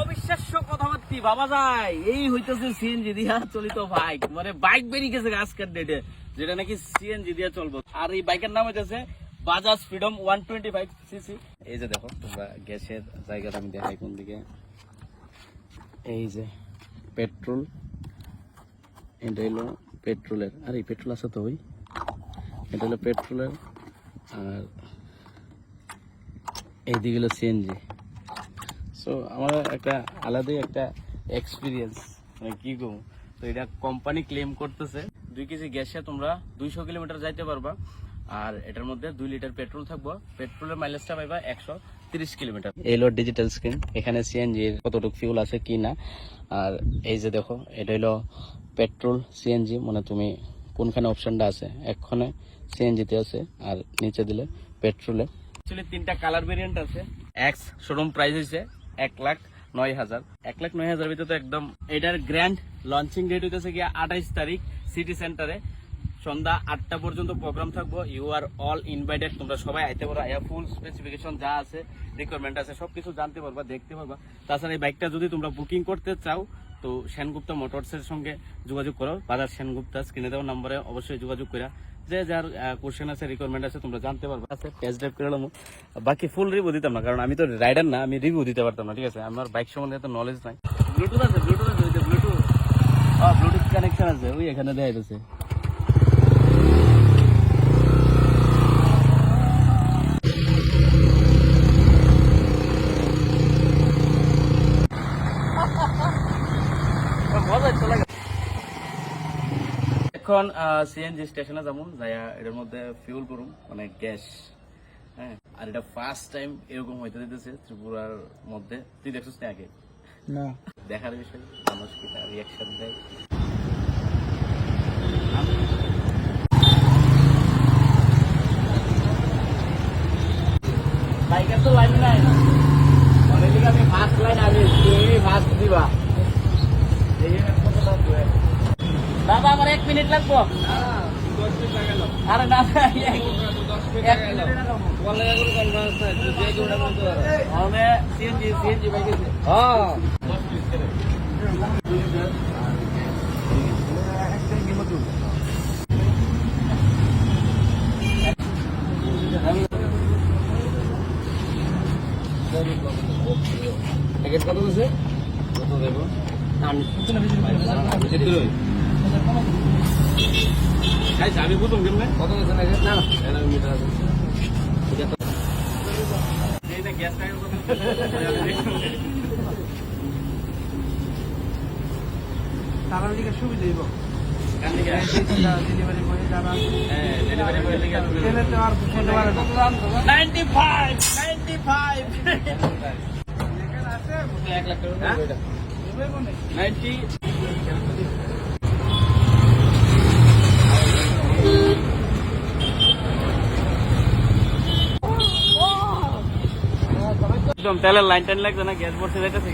অবিশ্বাস্য কথাবার্তি ভাবা যায়, এই হইতেছে সিএনজি দিয়া চলিত বাইক, মানে বাইক বেরিয়ে গেছে আজকের ডেটে, যেটা নাকি সিএনজি দিয়া চলবো। আর এই বাইকের নাম হইতেছে বাজাজ ফ্রিডম 125 সিসি। এই যে দেখো তোমরা, গ্যাসের জায়গাটা আমি দেখাই কোন দিকে। এই যে পেট্রোল, এটা হলো পেট্রোলের, আর এই পেট্রোল আছে তো, ওই এটা হলো পেট্রোলের, আর এইদিকে হলো সিএনজি। সো আমার একটা আলাদাই একটা এক্সপিরিয়েন্স, মানে কি কম। তো এটা কোম্পানি ক্লেম করতেছে 2 কেজি গ্যাসে তোমরা 200 কিলোমিটার যাইতে পারবা, আর এটার মধ্যে 2 লিটার পেট্রোল থাকবো। পেট্রোলের মাইলেজটা পাইবা 130 কিলোমিটার। এই হলো ডিজিটাল স্ক্রিন, এখানে সিএনজি এর কতটুকু ফিউল আছে কি না। আর এই যে দেখো, এটা হলো পেট্রোল সিএনজি, মানে তুমি কোনখানে অপশনটা আছে, একখানে সিএনজিতে আছে আর নিচে দিলে পেট্রোলে। অ্যাকচুয়ালি 3টা কালার ভেরিয়েন্ট আছে। এক্স শোরুম প্রাইস হইছে 1,09,000। 1,09,000 ভিতরে তো একদম। এটার গ্র্যান্ড লঞ্চিং ডেট হইতেছে গিয়া 28 তারিখ সিটি সেন্টারে সন্ধ্যা 8টা পর্যন্ত প্রোগ্রাম থাকবো। ইউ আর অল ইনভাইটেড, তোমরা সবাই আইতে পারো। ফুল স্পেসিফিকেশন যা আছে, রিকোয়ারমেন্ট আছে, সবকিছু জানতে পারবা, দেখতে পারবা। তাছাড়া এই বাইকটা যদি তোমরা বুকিং করতে চাও তো সেনগুপ্তা মোটরসের সঙ্গে যোগাযোগ করো। বাজার সেনগুপ্তা স্ক্রিনে দেওয়া নম্বরে অবশ্যই যোগাযোগ করা, যে যার কোশ্চেন আছে, রিকোয়ারমেন্ট আছে, তোমরা জানতে পারবা। টেস্ট ড্রাইভ করে নিলাম, বাকি ফুল রিভিউ দিতাম না, কারণ আমি তো রাইডার না, আমি রিভিউ দিতে পারতাম না, ঠিক আছে। আমার বাইক সম্বন্ধে এত নলেজ নাই। ব্লুটুথ আছে, ব্লুটুথ আছে, ব্লুটুথ ব্লুটুথ কানেকশন আছে, ওই এখানে দেয়া যাচ্ছে। এখন সিএনজি স্টেশনে যাবো, যাইয়া এটার মধ্যে ফিউল করুম, মানে গ্যাস। হ্যাঁ, আর এটা ফার্স্ট টাইম এরকম হইতে দিতেছে ত্রিপুরার মধ্যে। তুই দেখছিস না আগে? না, দেখার বিষয়, মানুষ কি রিয়াকশন দেয়। বাইকের তো লাইন নাই, অনেক আমি ফার্স্ট লাইন আগে, তুমি ফার্স্ট দিবা। দাদা আমার 1 মিনিট লাগবো। আরে না, সিএনজি বাইক আছে। কত আছে, কত দেবো আমি বুঝুন কেমন কত আছে না মিটার আছে। তারা দিকে সুবিধা দিব, ডেলিভারি করে যারা ডেলিভারি করে দিকে আর করতে পারে না। 95 1 লাখ টাকা এটা 90। একদম তেলের লাইন টাইন লাগছে না, গ্যাস ভরতে যাইতেছে।